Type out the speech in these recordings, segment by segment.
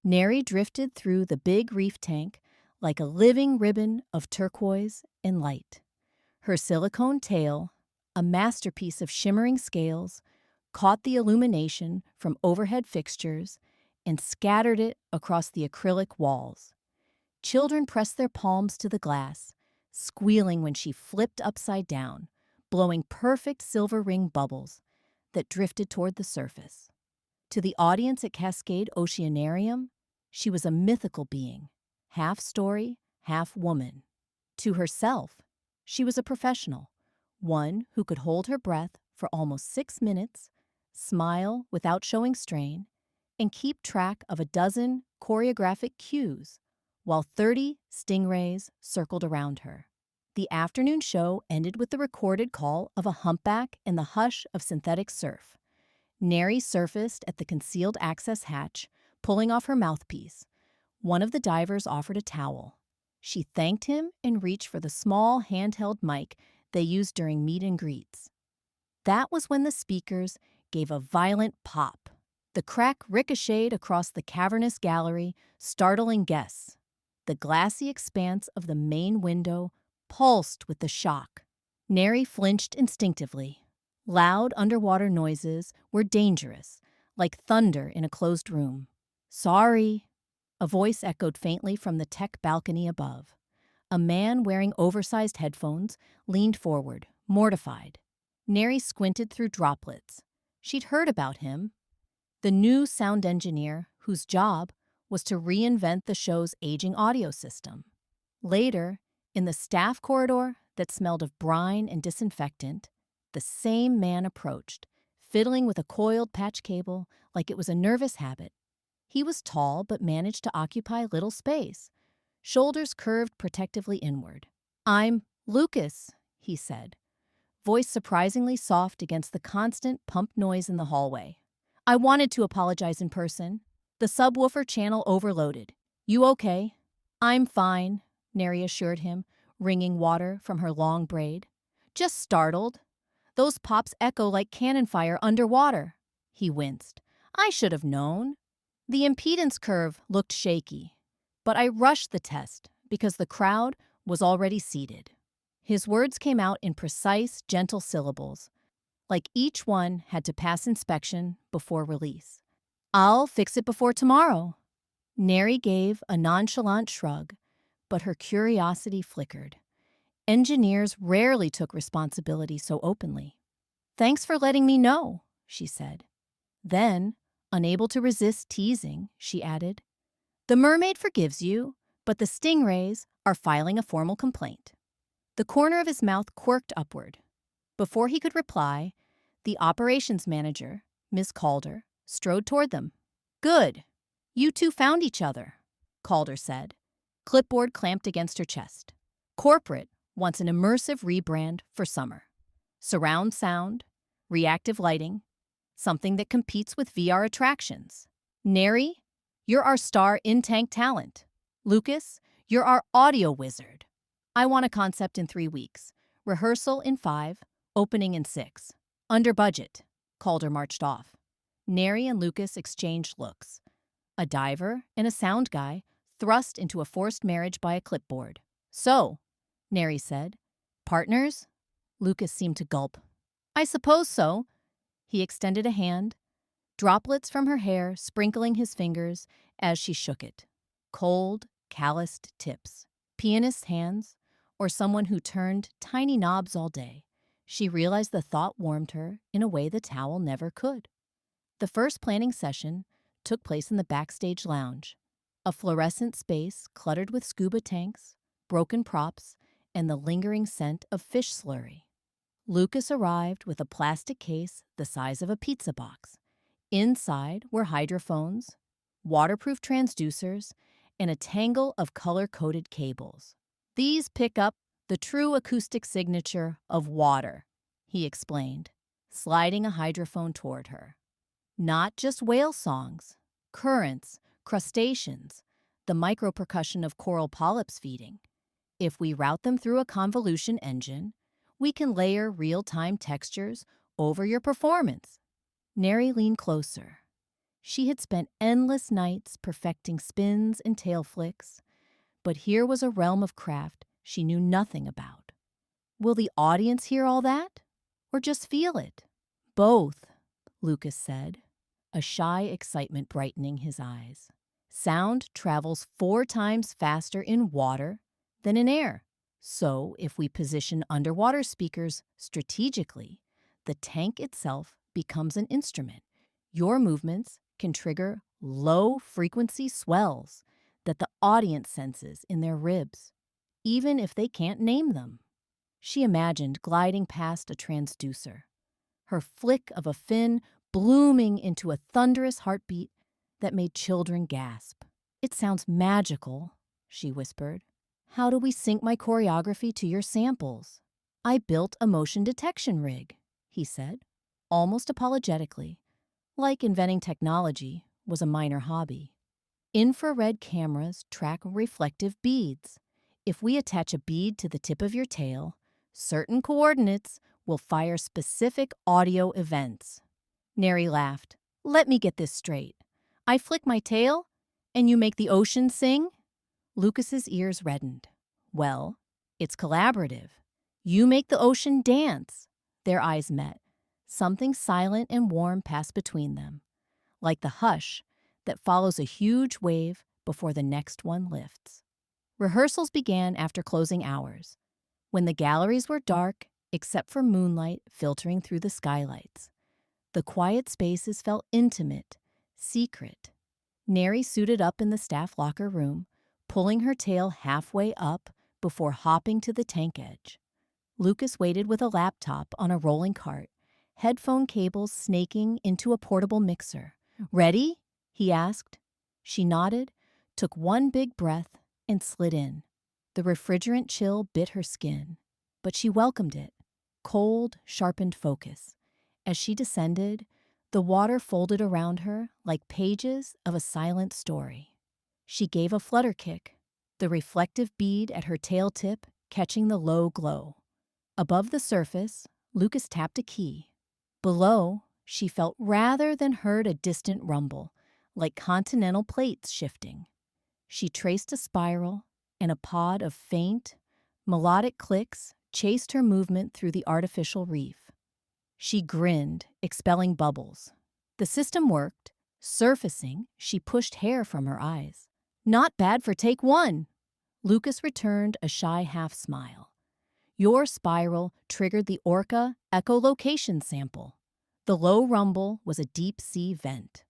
Neri drifted through the big reef tank like a living ribbon of turquoise and light. Her silicone tail, a masterpiece of shimmering scales, caught the illumination from overhead fixtures and scattered it across the acrylic walls. Children pressed their palms to the glass, squealing when she flipped upside down, blowing perfect silver ring bubbles that drifted toward the surface. To the audience at Cascade Oceanarium, she was a mythical being, half story, half woman. To herself, she was a professional, one who could hold her breath for almost 6 minutes, smile without showing strain, and keep track of a dozen choreographic cues while 30 stingrays circled around her. The afternoon show ended with the recorded call of a humpback in the hush of synthetic surf. Neri surfaced at the concealed access hatch, pulling off her mouthpiece. One of the divers offered a towel. She thanked him and reached for the small handheld mic they used during meet and greets. That was when the speakers gave a violent pop. The crack ricocheted across the cavernous gallery, startling guests. The glassy expanse of the main window pulsed with the shock. Neri flinched instinctively. Loud underwater noises were dangerous, like thunder in a closed room. "Sorry," a voice echoed faintly from the tech balcony above. A man wearing oversized headphones leaned forward, mortified. Neri squinted through droplets. She'd heard about him, the new sound engineer whose job was to reinvent the show's aging audio system. Later, in the staff corridor that smelled of brine and disinfectant, the same man approached, fiddling with a coiled patch cable like it was a nervous habit. He was tall but managed to occupy little space, shoulders curved protectively inward. "I'm Lucas," he said, voice surprisingly soft against the constant pump noise in the hallway. "I wanted to apologize in person. The subwoofer channel overloaded. You okay?" "I'm fine," Neri assured him, wringing water from her long braid. "Just startled. Those pops echo like cannon fire underwater." He winced. "I should have known. The impedance curve looked shaky, but I rushed the test because the crowd was already seated." His words came out in precise, gentle syllables, like each one had to pass inspection before release. "I'll fix it before tomorrow." Neri gave a nonchalant shrug, but her curiosity flickered. Engineers rarely took responsibility so openly. "Thanks for letting me know," she said. Then, unable to resist teasing, she added, "The Mermaid forgives you, but the stingrays are filing a formal complaint." The corner of his mouth quirked upward. Before he could reply, the operations manager, Ms. Calder, strode toward them. "Good. You two found each other," Calder said, clipboard clamped against her chest. "Corporate wants an immersive rebrand for summer. Surround sound, reactive lighting, something that competes with VR attractions. Neri, you're our star in-tank talent. Lucas, you're our audio wizard. I want a concept in 3 weeks, rehearsal in 5, opening in 6. Under budget." Calder marched off. Neri and Lucas exchanged looks. A diver and a sound guy thrust into a forced marriage by a clipboard. "So," Neri said, "partners?" Lucas seemed to gulp. "I suppose so." He extended a hand, droplets from her hair sprinkling his fingers as she shook it. Cold, calloused tips. Pianist's hands, or someone who turned tiny knobs all day. She realized the thought warmed her in a way the towel never could. The first planning session took place in the backstage lounge, a fluorescent space cluttered with scuba tanks, broken props, and the lingering scent of fish slurry. Lucas arrived with a plastic case the size of a pizza box. Inside were hydrophones, waterproof transducers, and a tangle of color-coded cables. "These pick up the true acoustic signature of water," he explained, sliding a hydrophone toward her. "Not just whale songs, currents, crustaceans, the micropercussion of coral polyps feeding. If we route them through a convolution engine, we can layer real-time textures over your performance." Neri leaned closer. She had spent endless nights perfecting spins and tail flicks, but here was a realm of craft she knew nothing about. Will the audience hear all that, or just feel it? Both, Lucas said, a shy excitement brightening his eyes. Sound travels 4 times faster in water than in air. So, if we position underwater speakers strategically, the tank itself becomes an instrument. Your movements can trigger low-frequency swells that the audience senses in their ribs, even if they can't name them. She imagined gliding past a transducer, her flick of a fin blooming into a thunderous heartbeat that made children gasp. "It sounds magical," she whispered. "How do we sync my choreography to your samples?" "I built a motion detection rig," he said, almost apologetically, like inventing technology was a minor hobby. "Infrared cameras track reflective beads. If we attach a bead to the tip of your tail, certain coordinates will fire specific audio events." Neri laughed. "Let me get this straight. I flick my tail, and you make the ocean sing?" Lucas's ears reddened. "Well, it's collaborative. You make the ocean dance." Their eyes met. Something silent and warm passed between them, like the hush that follows a huge wave before the next one lifts. Rehearsals began after closing hours, when the galleries were dark except for moonlight filtering through the skylights. The quiet spaces felt intimate, secret. Neri suited up in the staff locker room, pulling her tail halfway up before hopping to the tank edge. Lucas waited with a laptop on a rolling cart, headphone cables snaking into a portable mixer. "Ready?" he asked. She nodded, took one big breath, and slid in. The refrigerant chill bit her skin, but she welcomed it. Cold, sharpened focus. As she descended, the water folded around her like pages of a silent story. She gave a flutter kick, the reflective bead at her tail tip catching the low glow. Above the surface, Lucas tapped a key. Below, she felt rather than heard a distant rumble, like continental plates shifting. She traced a spiral, and a pod of faint, melodic clicks chased her movement through the artificial reef. She grinned, expelling bubbles. The system worked. Surfacing, she pushed hair from her eyes. "Not bad for take 1." Lucas returned a shy half-smile. "Your spiral triggered the Orca echolocation sample." The low rumble was a deep-sea vent.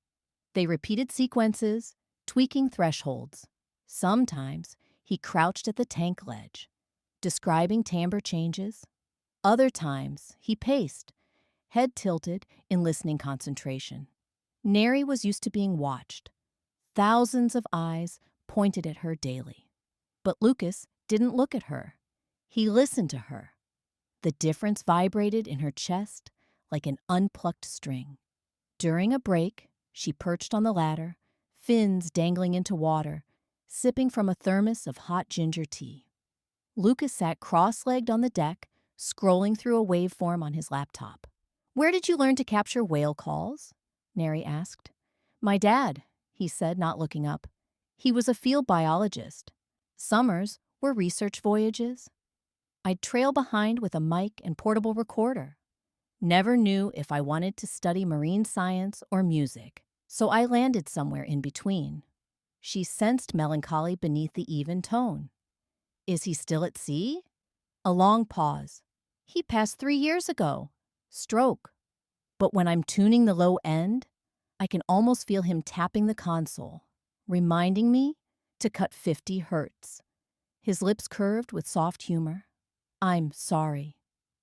They repeated sequences, tweaking thresholds. Sometimes he crouched at the tank ledge, describing timbre changes. Other times he paced, head tilted in listening concentration. Neri was used to being watched. Thousands of eyes pointed at her daily. But Lucas didn't look at her. He listened to her. The difference vibrated in her chest like an unplucked string. During a break, she perched on the ladder, fins dangling into water, sipping from a thermos of hot ginger tea. Lucas sat cross-legged on the deck, scrolling through a waveform on his laptop. "Where did you learn to capture whale calls?" Neri asked. "My dad," he said, not looking up. "He was a field biologist. Summers were research voyages. I'd trail behind with a mic and portable recorder. Never knew if I wanted to study marine science or music, so I landed somewhere in between." She sensed melancholy beneath the even tone. "Is he still at sea?" A long pause. "He passed 3 years ago. Stroke. But when I'm tuning the low end, I can almost feel him tapping the console, reminding me to cut 50 hertz. His lips curved with soft humor. "I'm sorry."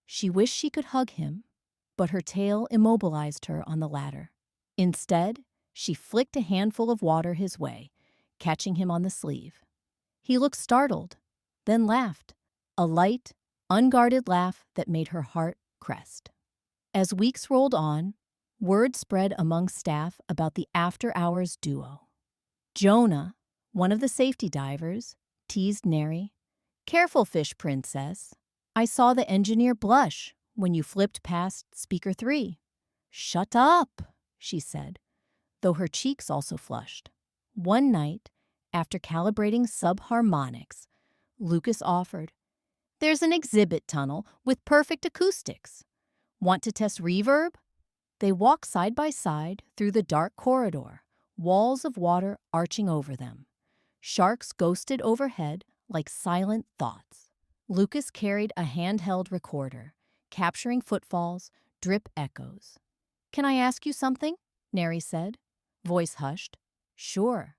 She wished she could hug him, but her tail immobilized her on the ladder. Instead, she flicked a handful of water his way, catching him on the sleeve. He looked startled, then laughed, a light, unguarded laugh that made her heart crest. As weeks rolled on, word spread among staff about the after-hours duo. Jonah, one of the safety divers, teased Neri. "Careful, fish princess. I saw the engineer blush when you flipped past speaker 3. "Shut up," she said. though her cheeks also flushed. One night, after calibrating subharmonics, Lucas offered, "There's an exhibit tunnel with perfect acoustics. Want to test reverb?" They walked side by side through the dark corridor, walls of water arching over them. Sharks ghosted overhead like silent thoughts. Lucas carried a handheld recorder, capturing footfalls, drip echoes. "Can I ask you something?" Neri said, voice hushed. "Sure."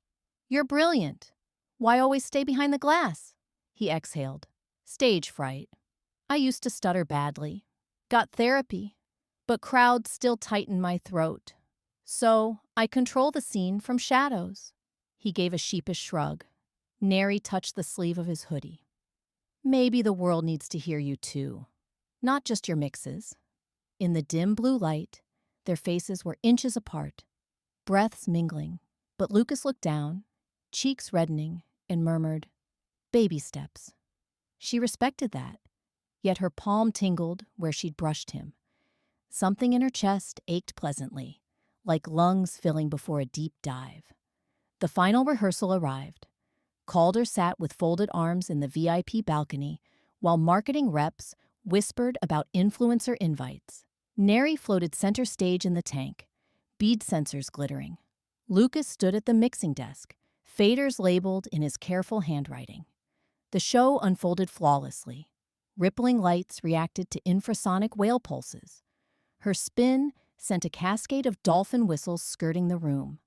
"You're brilliant. Why always stay behind the glass?" He exhaled. "Stage fright. I used to stutter badly. Got therapy, but crowds still tighten my throat. So I control the scene from shadows." He gave a sheepish shrug. Neri touched the sleeve of his hoodie. "Maybe the world needs to hear you too. Not just your mixes." In the dim blue light, their faces were inches apart, breaths mingling. But Lucas looked down, cheeks reddening, and murmured, "Baby steps." She respected that, yet her palm tingled where she'd brushed him. Something in her chest ached pleasantly, like lungs filling before a deep dive. The final rehearsal arrived. Calder sat with folded arms in the VIP balcony, while marketing reps whispered about influencer invites. Neri floated center stage in the tank, bead sensors glittering. Lucas stood at the mixing desk, faders labeled in his careful handwriting. The show unfolded flawlessly. Rippling lights reacted to infrasonic whale pulses. Her spin sent a cascade of dolphin whistles skirting the room.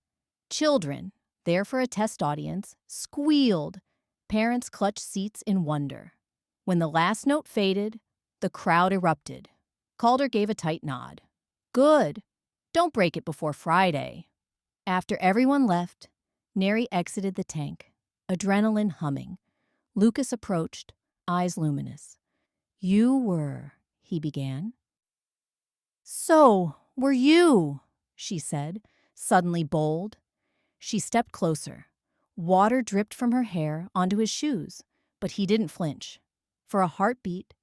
Children, there for a test audience, squealed. Parents clutched seats in wonder. When the last note faded, the crowd erupted. Calder gave a tight nod. "Good. Don't break it before Friday." After everyone left, Neri exited the tank, adrenaline humming. Lucas approached, eyes luminous. "You were," he began. "So were you," she said, suddenly bold. She stepped closer. Water dripped from her hair onto his shoes, but he didn't flinch. For a heartbeat,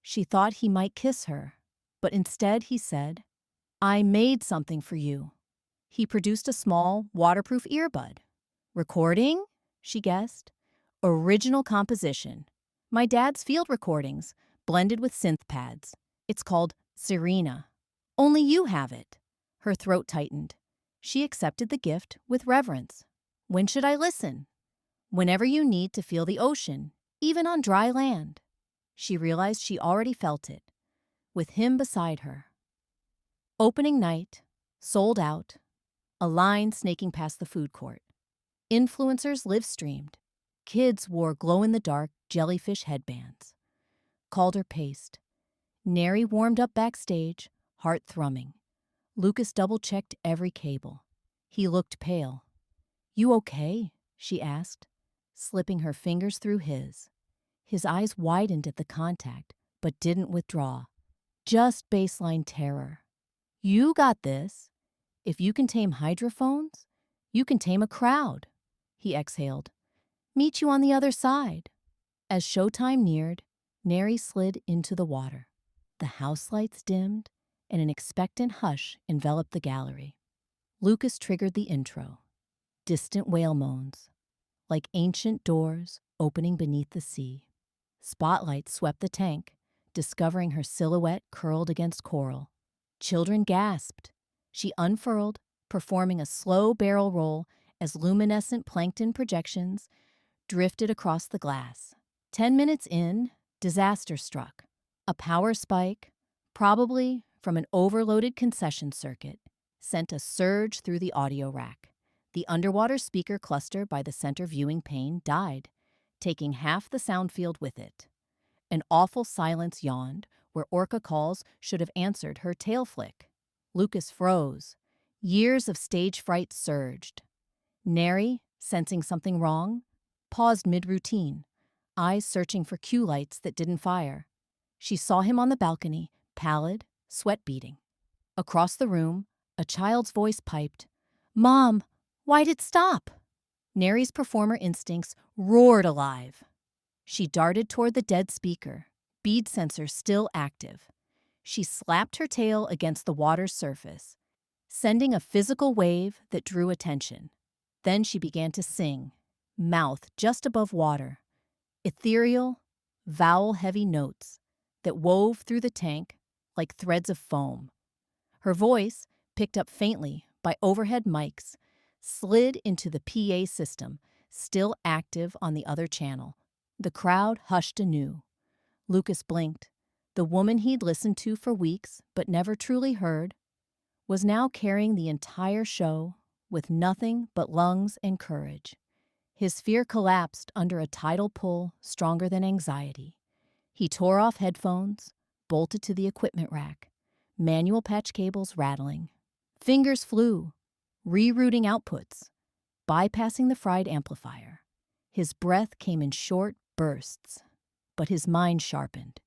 she thought he might kiss her, but instead he said, "I made something for you." He produced a small, waterproof earbud. "Recording?" she guessed. "Original composition. My dad's field recordings, blended with synth pads. It's called Serena. Only you have it." Her throat tightened. She accepted the gift with reverence. "When should I listen?" "Whenever you need to feel the ocean, even on dry land." She realized she already felt it, with him beside her. Opening night, sold out, a line snaking past the food court. Influencers live-streamed. Kids wore glow-in-the-dark jellyfish headbands. Calder paced. Neri warmed up backstage, heart thrumming. Lucas double-checked every cable. He looked pale. "You okay?" she asked, slipping her fingers through his. His eyes widened at the contact, but didn't withdraw. Just baseline terror. "You got this. If you can tame hydrophones, you can tame a crowd." He exhaled. "Meet you on the other side." As showtime neared, Neri slid into the water. The house lights dimmed, and an expectant hush enveloped the gallery. Lucas triggered the intro. Distant whale moans, like ancient doors opening beneath the sea. Spotlights swept the tank, discovering her silhouette curled against coral. Children gasped. She unfurled, performing a slow barrel roll as luminescent plankton projections drifted across the glass. 10 minutes in, disaster struck. A power spike, probably from an overloaded concession circuit, sent a surge through the audio rack. The underwater speaker cluster by the center viewing pane died, taking half the sound field with it. An awful silence yawned where orca calls should have answered her tail flick. Lucas froze. Years of stage fright surged. Neri, sensing something wrong, paused mid-routine, eyes searching for cue lights that didn't fire. She saw him on the balcony, pallid, sweat beading. Across the room, a child's voice piped, "Mom, why'd it stop?" Neri's performer instincts roared alive. She darted toward the dead speaker, bead sensor still active. She slapped her tail against the water's surface. sending a physical wave that drew attention. Then she began to sing, mouth just above water, ethereal, vowel-heavy notes that wove through the tank like threads of foam. Her voice, picked up faintly by overhead mics, slid into the PA system, still active on the other channel. The crowd hushed anew. Lucas blinked. The woman he'd listened to for weeks but never truly heard was now carrying the entire show with nothing but lungs and courage. His fear collapsed under a tidal pull stronger than anxiety. He tore off headphones, bolted to the equipment rack, manual patch cables rattling. Fingers flew, rerouting outputs, bypassing the fried amplifier. His breath came in short bursts, but his mind sharpened.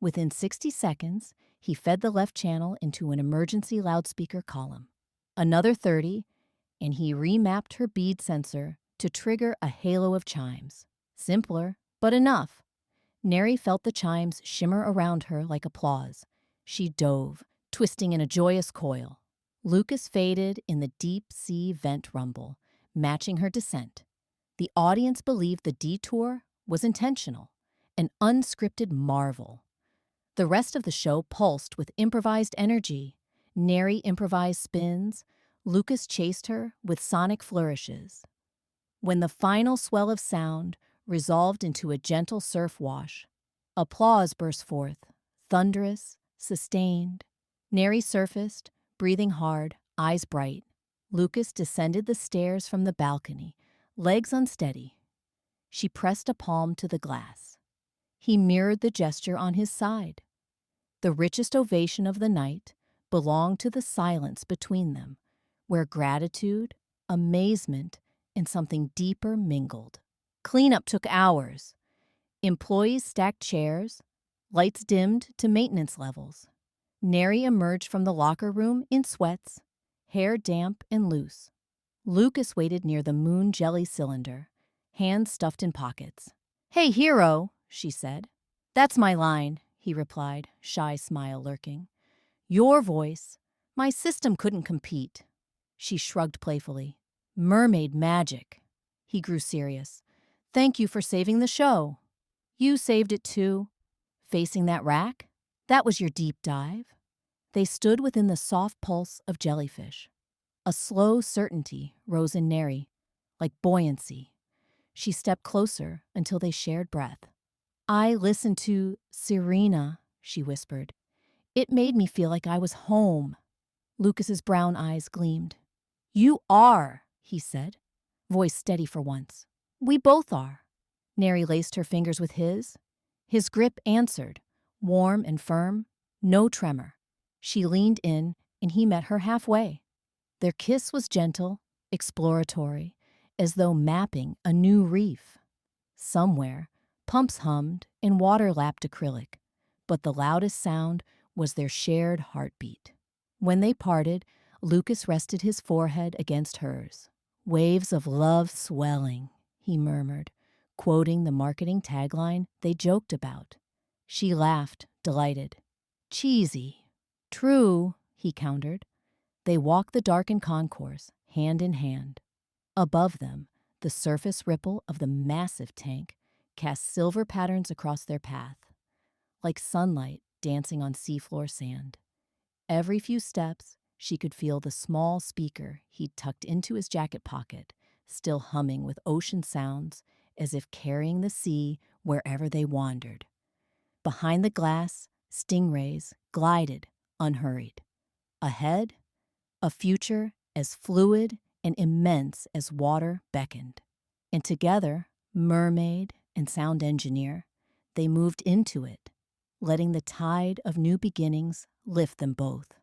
Within 60 seconds, he fed the left channel into an emergency loudspeaker column. Another 30, and he remapped her bead sensor to trigger a halo of chimes. Simpler, but enough. Neri felt the chimes shimmer around her like applause. She dove, twisting in a joyous coil. Lucas faded in the deep sea vent rumble, matching her descent. The audience believed the detour was intentional, an unscripted marvel. The rest of the show pulsed with improvised energy. Neri improvised spins. Lucas chased her with sonic flourishes. When the final swell of sound resolved into a gentle surf wash, applause burst forth, thunderous, sustained. Neri surfaced, breathing hard, eyes bright. Lucas descended the stairs from the balcony, legs unsteady. She pressed a palm to the glass. He mirrored the gesture on his side. The richest ovation of the night belonged to the silence between them, where gratitude, amazement, and something deeper mingled. Cleanup took hours. Employees stacked chairs, lights dimmed to maintenance levels. Neri emerged from the locker room in sweats, hair damp and loose. Lucas waited near the moon jelly cylinder, hands stuffed in pockets. "Hey, hero," she said. "That's my line," he replied, shy smile lurking. "Your voice. My system couldn't compete." She shrugged playfully. "Mermaid magic." He grew serious. "Thank you for saving the show." "You saved it too." "Facing that rack? That was your deep dive." They stood within the soft pulse of jellyfish. A slow certainty rose in Neri, like buoyancy. She stepped closer until they shared breath. "I listened to Serena," she whispered. "It made me feel like I was home." Lucas's brown eyes gleamed. "You are," he said, voice steady for once. "We both are." Neri laced her fingers with his. His grip answered, warm and firm, no tremor. She leaned in, and he met her halfway. Their kiss was gentle, exploratory, as though mapping a new reef. Somewhere, pumps hummed and water lapped acrylic, but the loudest sound was their shared heartbeat. When they parted, Lucas rested his forehead against hers. "Waves of love swelling," he murmured, quoting the marketing tagline they joked about. She laughed, delighted. "Cheesy." "True," he countered. They walked the darkened concourse, hand in hand. Above them, the surface ripple of the massive tank cast silver patterns across their path, like sunlight dancing on seafloor sand. Every few steps, she could feel the small speaker he'd tucked into his jacket pocket, still humming with ocean sounds as if carrying the sea wherever they wandered. Behind the glass, stingrays glided, unhurried. Ahead, a future as fluid and immense as water beckoned. And together, mermaid and sound engineer, they moved into it, letting the tide of new beginnings lift them both.